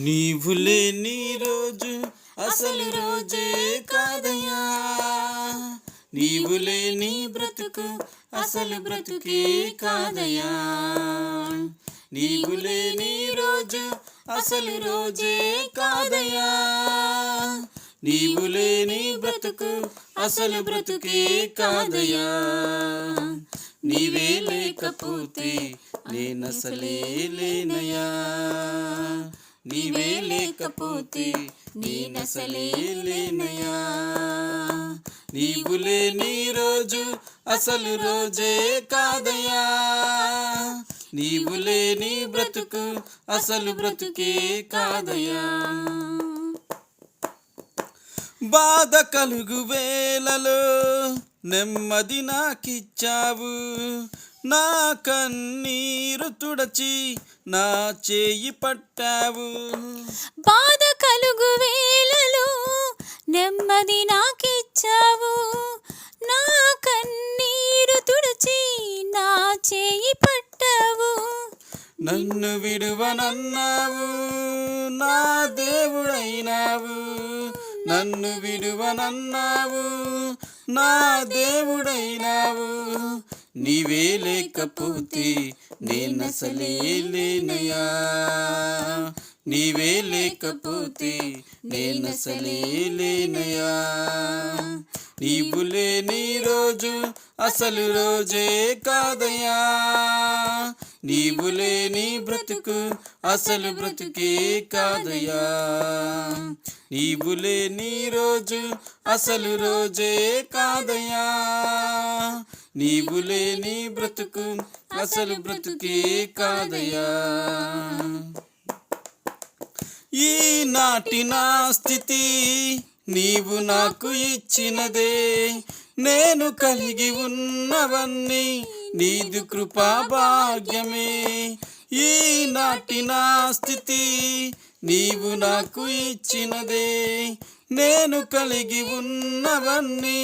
నీవు లేని రోజు అసలు రోజే కాదయ్యా, నీవు లేని బ్రతుకు అసలు బ్రతుకే కాదయ్యా. నీవు లేని రోజు అసలు రోజే కాదయ్యా, నీవు లేని బ్రతుకు అసలు బ్రతుకే కాదయ్యా. నీవే లేకపోతే నేనసలే లేనయ్యా, నీవే లేకపోతే నేనసలే లేనయ్యా. నీవు లేని రోజు అసలు రోజే కాదయ్యా, నీవు లేని బ్రతుకు అసలు బ్రతుకే కాదయ్యా. బాధ కలుగు వేళలో నెమ్మది నాకిచ్చావు, నా కన్నీరు తుడచి నా చేయి పట్టావు. బాధ కలుగు వేళలో నెమ్మది నాకిచ్చావు, నా కన్నీరు తుడచి నా చేయి పట్టావు. నన్ను విడువనన్నావు, నా దేవుడైనావు. నన్ను విడువనన్నావు, నా దేవుడైనావు. నీవే లేకపోతే నేనసలే లేనయ్యా, నీవే లేకపోతే నేనసలే లేనయ్యా. నీవు లేని రోజు అసలు రోజే కాదయ్యా, నీవు లేని బ్రతుకు అసలు బ్రతుకే కాదయ్యా. నీవు లేని రోజు అసలు రోజే కాదయ్యా, నీవు లేని బ్రతుకు అసలు బ్రతుకే కాదయ్యా. ఈనాటి నా స్థితి నీవు నాకు ఇచ్చినదే, నేను కలిగి ఉన్నవన్నీ నీదు కృపా భాగ్యమే. ఈనాటి నా స్థితి నీవు నాకు ఇచ్చినదే, నేను కలిగి ఉన్నవన్నీ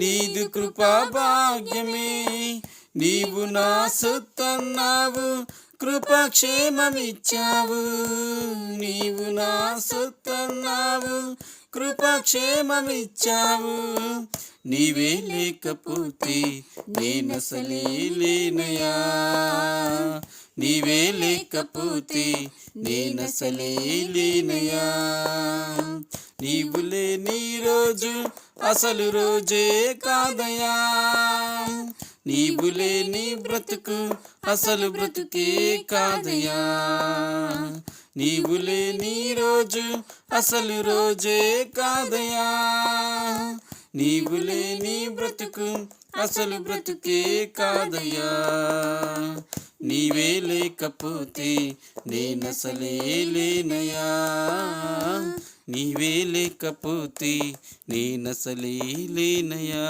నీదు కృపా భాగ్యమే. నీవు నా సొత్తన్నావు, కృపక్షేమమిచ్చావు. నీవు నా సొత్తన్నావు, కృపక్షేమమిచ్చావు. నీవే లేకపోతే నేనసలే లేనయ్యా, నీవే లేకపోతే నేనసలే లేనయ్యా. నీవు లేని రోజు అసలు రోజే కాదయ్యా, నీవు లేని బ్రతుకు అసలు బ్రతుకే కాదయ్యా. నీవు లేని రోజు అసలు రోజే కాదయ్యా, నీవు లేని బ్రతుకు అసలు బ్రతుకే కాదయ్యా. నీవే లేకపోతే నేనసలే లేనయ్యా, నీవే లేకపోతే నేనసలే లేనయ్యా.